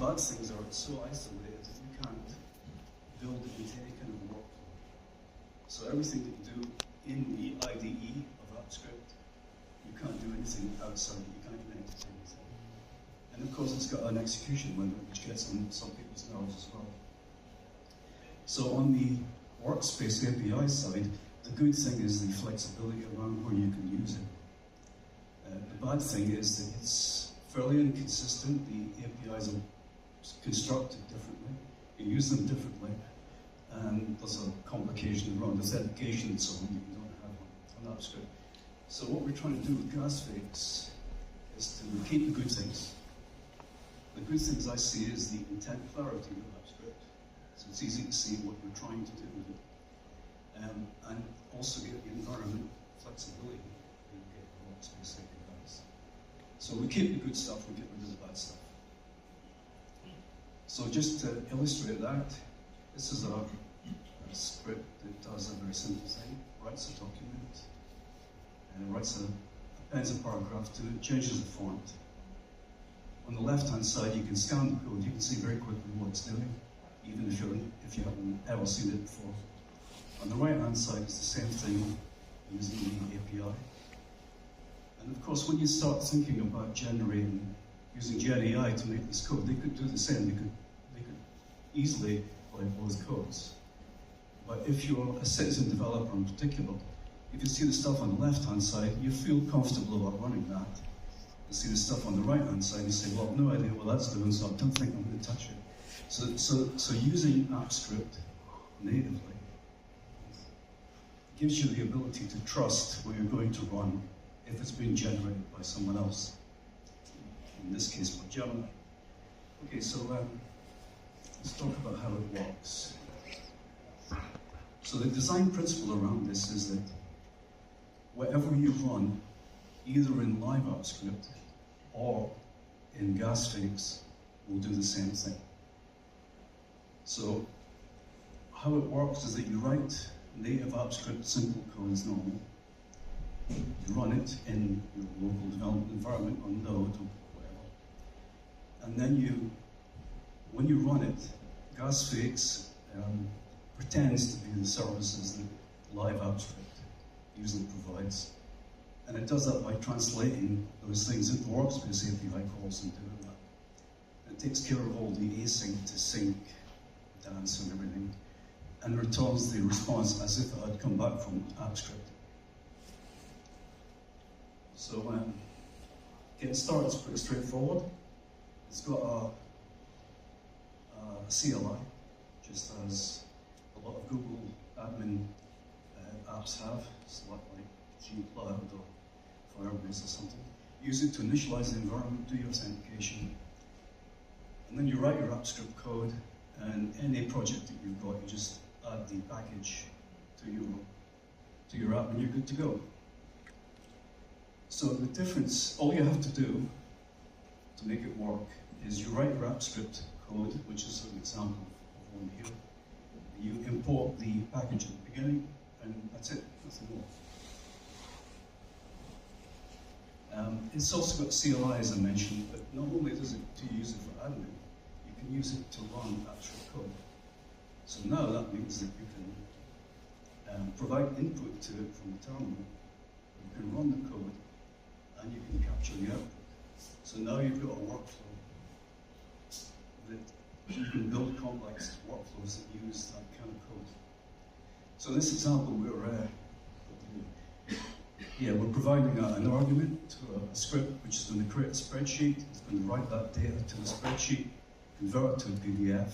bad things are it's so isolated that you can't build it into any kind of workflow. So everything that you do in the IDE of AppScript, you can't do anything outside it. You can't connect it to anything. And of course, it's got an execution window, which gets on some people's nerves as well. So on the Workspace API side, the good thing is the flexibility around where you can use it. The bad thing is that it's fairly inconsistent. The APIs are constructed differently. You use them differently. And there's a complication around authentication and so on that you don't have on AppScript. So what we're trying to do with GasFix is to keep the good things. The good things I see is the intent clarity of AppScript. So it's easy to see what we're trying to do with it. And also get the environment flexibility and get the workspace APIs. So we keep the good stuff, we get rid of the bad stuff. So just to illustrate that, this is a script that does a very simple thing. Writes a document, and appends a paragraph to it, changes the font. On the left-hand side, you can scan the code. You can see very quickly what it's doing, even if you haven't ever seen it before. On the right-hand side, it's the same thing using the API. And of course, when you start thinking about using GenAI to make this code, they could do the same. They could easily write both codes. But if you're a citizen developer in particular, if you see the stuff on the left-hand side, you feel comfortable about running that. You see the stuff on the right-hand side, you say, well, I've no idea what that's doing, so I don't think I'm going to touch it. So using AppScript natively gives you the ability to trust where you're going to run if it's being generated by someone else. In this case, by Gemini. Okay, so let's talk about how it works. So the design principle around this is that whatever you run, either in live AppScript or in GasFix, will do the same thing. So how it works is that you write native AppScript simple code as normal. You run it in your local development environment on Node or whatever. And then when you run it, GasFix pretends to be the services that live AppScript usually provides. And it does that by translating those things into Workspace API calls and doing that. It takes care of all the async to sync dance and everything, and returns the response as if it had come back from AppScript. So getting started is pretty straightforward. It's got a CLI, just as a lot of Google admin apps have, like gCloud or Firebase or something. Use it to initialize the environment, do your authentication, and then you write your AppScript code, and any project that you've got, you just add the package to your app, and you're good to go. So the difference, all you have to do to make it work is you write your AppScript code, which is an example of one here. You import the package at the beginning, and that's it, nothing more. It's also got CLI, as I mentioned, but not only does it to use it for admin, you can use it to run actual code. So now that means that you can provide input to it from the terminal, you can run the code, and you can capture the output. So now you've got a workflow that you can build complex workflows that use that kind of code. So in this example, we're providing an argument to a script which is going to create a spreadsheet. It's going to write that data to the spreadsheet, convert it to a PDF,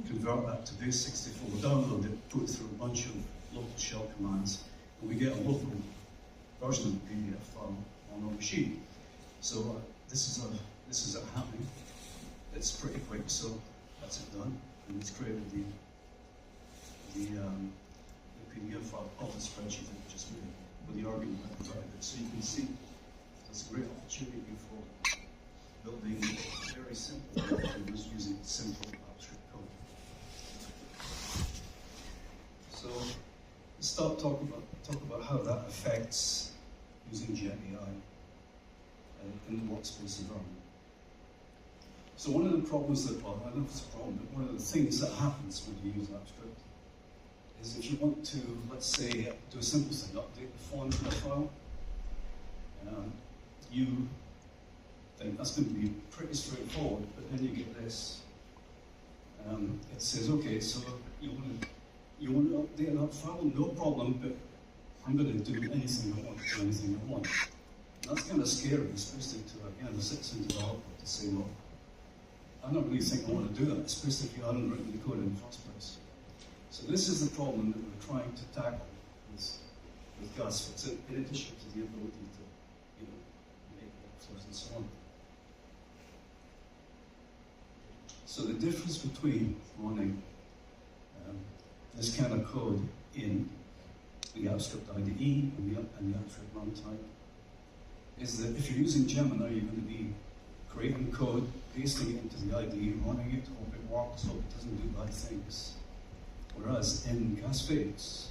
convert that to base64, download it, put it through a bunch of local shell commands, and we get a local version of the PDF file on our machine. So this is it happening. It's pretty quick, so that's it done, and it's created the PDF file of the spreadsheet that we just made with the argument that we provided. So you can see there's a great opportunity for building very simple workflows using simple AppScript code. So let's start talk about how that affects using GenAI in the workspace environment. So one of the problems that, well, I don't know if it's a problem, but one of the things that happens when you use AppScript is if you want to, let's say, do a simple thing, update the font of the file, you think that's going to be pretty straightforward, but then you get this. It says, okay, so you want to update that file? No problem, but I'm going to do anything I want, do anything I want. And that's kind of scary, especially to, again, a citizen developer to say, well, I don't really think I want to do that, especially if you hadn't written the code in the first place. So this is the problem that we're trying to tackle with GasFix, in addition to the ability to, make workflows and so on. So the difference between running this kind of code in the AppScript IDE and the AppScript runtime is that if you're using Gemini, you're going to be creating code, pasting it into the IDE, running it, hope it works, hope it doesn't do bad things. Whereas in GasFix,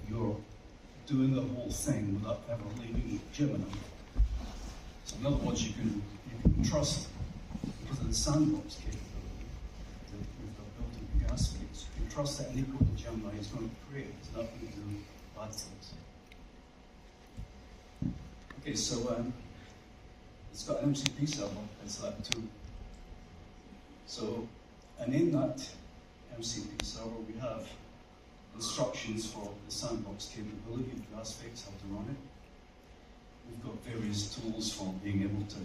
you're doing the whole thing without ever leaving Gemini. So in other words, you can trust, because of the sandbox capability that we've got built into GasFix, you can trust that any code that Gemini is going to create is not going to do bad things. Okay, so it's got an MCP server, it's that too. So, and in that MCP server, we have instructions for the sandbox capability of GasFix, how to run it. We've got various tools for being able to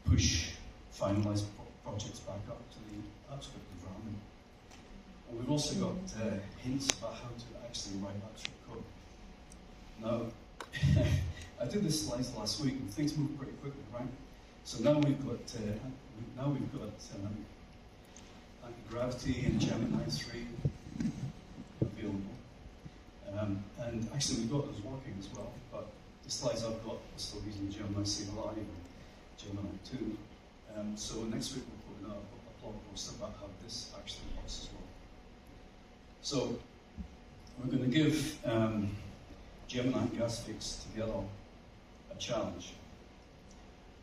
push finalized projects back up to the AppScript environment. And we've also got hints about how to actually write AppScript code. Now, I did this slide last week, and things move pretty quickly, right? So now we've got Anti-Gravity and Gemini 3 available. And actually we've got those working as well, but the slides I've got are still using Gemini CLI and Gemini 2. So next week we'll put out a blog post about how this actually works as well. So we're going to give Gemini and GasFix together a challenge.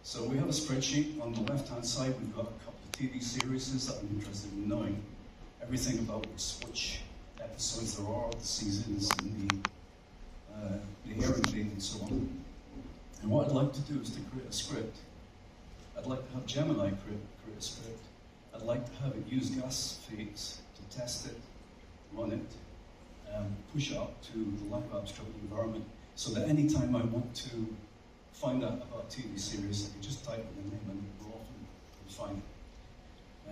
So we have a spreadsheet. On the left-hand side, we've got a couple of TV series that I'm interested in knowing everything about which episodes there are, the seasons, and the airing date, and so on. And what I'd like to do is to create a script. I'd like to have Gemini create a script. I'd like to have it use GasFix to test it, run it, push it up to the live AppScript environment, so that anytime I want to find out about a TV series, I can just type in the name and go off and find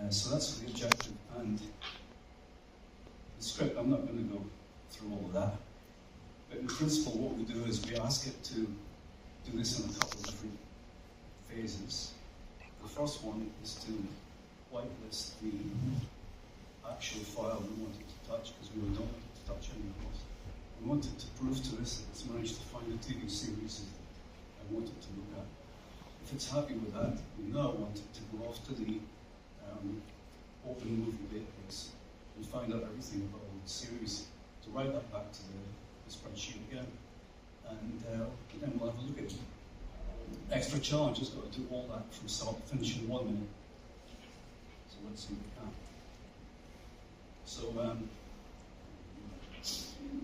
it. So that's the objective. And the script, I'm not going to go through all of that. But in principle, what we do is we ask it to do this in a couple of different phases. The first one is to whitelist the actual file we want it to touch, because we don't want it to touch any of those. We want it to prove to us that it's managed to find the TV series that I want it to look at. If it's happy with that, we now want it to go off to the Open Movie Database and find out everything about all the series, to write that back to the spreadsheet again. And then we'll have a look at it. Extra challenge has got to do all that from start to finish in 1 minute. So let's see if we can.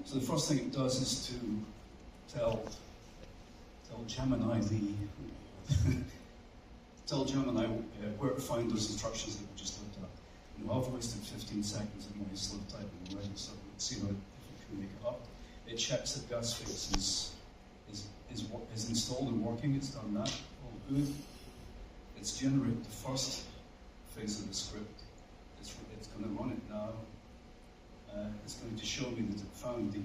So the first thing it does is to tell Gemini where to find those instructions that we just looked at. And I've wasted 15 seconds of my slow typing already, so let's see if it can make it up. It checks that GasFix is installed and working. It's done that. All good. It's generated the first phase of the script. It's going to run it now. It's going to show me that it found the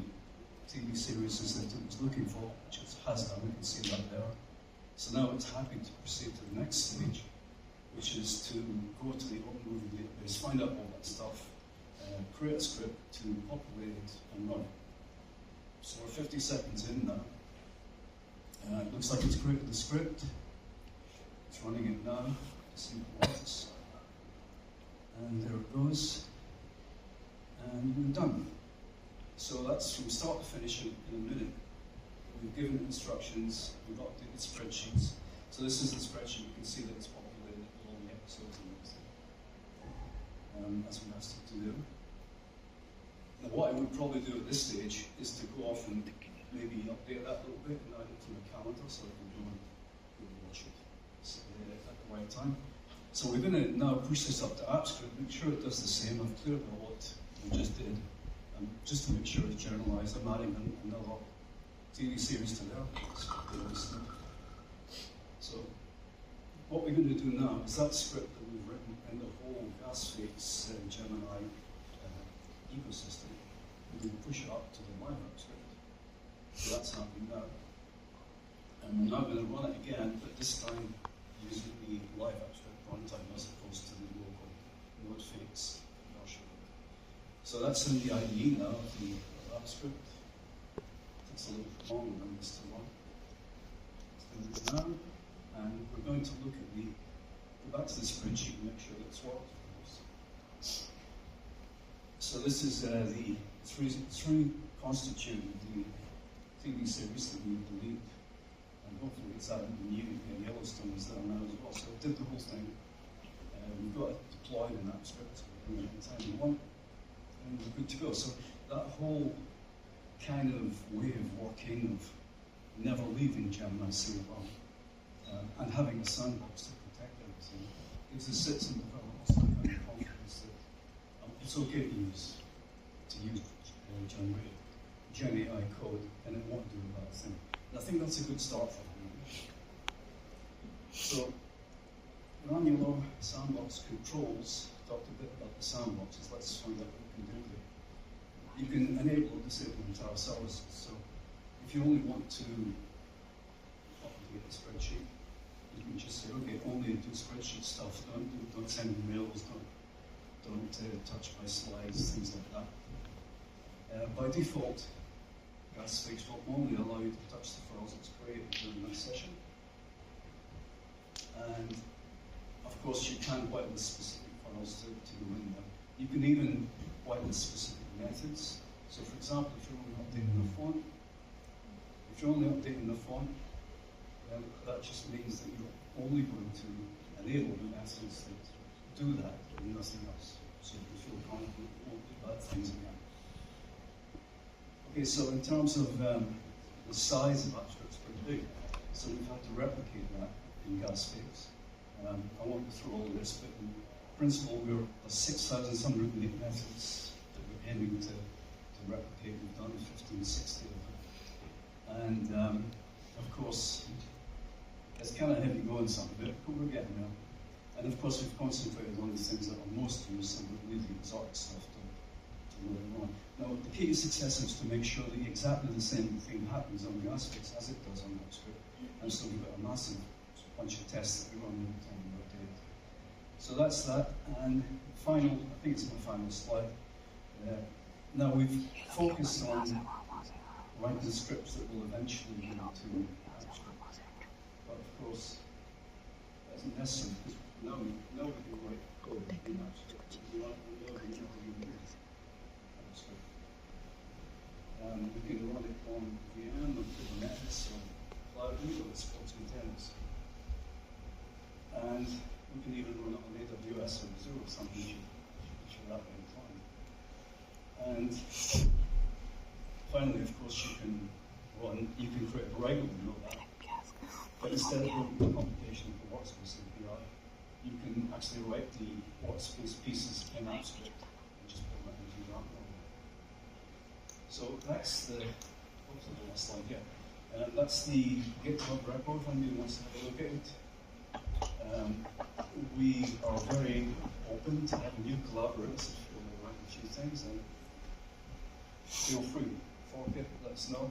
TV series that it was looking for, which it has done. We can see that there. So now it's happy to proceed to the next stage, which is to go to the Open Movie Database, find out all that stuff, create a script to populate it and run it. So we're 50 seconds in now. It looks like it's created the script. It's running it now to see if it works. And there it goes. And we're done. So that's from start to finish in a minute. We've given it instructions, we've updated spreadsheets. So this is the spreadsheet. You can see that it's populated all the episodes. as we asked it to do. Now, what I would probably do at this stage is to go off and maybe update that a little bit and add it to my calendar so I can go and watch it at the right time. So we're going to now push this up to AppScript, make sure it does the same. I've cleared out what we just did, and just to make sure it's generalized, I'm adding another TV series to there. So what we're going to do now is that script that we've written in the whole GasFace Gemini ecosystem, we're going to push it up to the live AppScript. So that's happening now. And we're now going to run it again, but this time using the live AppScript runtime as opposed to the local NodeFakes version. So that's in the IDE now, the AppScript. It's a little bit longer than this to run. Let's do it now, and we're going to look at go back to the spreadsheet and make sure that it's worked. So this is the three constitute the TV series that we believe, and hopefully it's added the new Yellowstone is there now as well. So it did the whole thing. We've got it deployed in AppScript in time we want, and we're good to go. So that whole kind of way of working, of never leaving Gemini CFR, and having a sandbox to protect everything, gives the citizen developers that kind of confidence that it's okay to use Gen AI code, and it won't do a bad thing. And I think that's a good start for them. So, granular sandbox controls, talked a bit about the sandboxes. Let's find out what we can do there. You can enable or disable entire services. So, if you only want to update a spreadsheet, you can just say, okay, only do spreadsheet stuff. Don't send me mails. Don't touch my slides, things like that. By default, GasFace will only allow you to touch the files it's created during that session. And of course, you can whitelist specific files to go in there. You can even whitelist specific methods. So, for example, if you're only updating the font, that just means that you're only going to enable the methods that do that and nothing else. So you feel confident you won't do bad things again. Okay, so in terms of the size of AppScript, it's pretty big. So we've had to replicate that in GasFace. I won't go through all of this, but in principle, there's 6,708 methods that we're aiming to replicate. We've done 1560 of them. And of course, it's kind of heavy going some of it, but we're getting there. And of course, we've concentrated on the things that are most used and we leave the exotic stuff to later on. Now, the key to success is to make sure that exactly the same thing happens on GasFace as it does on AppScript. And so we've got a massive bunch of tests that we run every time we update. So that's that. And final, I think it's my final slide. Now we've focused on writing scripts that will eventually lead to AppScript. But of course, that isn't necessary because now we can write code in AppScript. We know we need to use AppScript. We can run it on VM or Kubernetes or Cloud or sports containers. And we can even run it on AWS or Azure or something if you're that way inclined. And finally, of course, you can create a variable in that. But instead of doing the computation of the workspace API, you can actually write the workspace pieces in AppScript and just build that into your app. So that's the last slide, yeah. That's the GitHub repo if anybody wants to have a look at it. We are very open to having new collaborators if you want to write a few things, and feel free, fork it, let us know.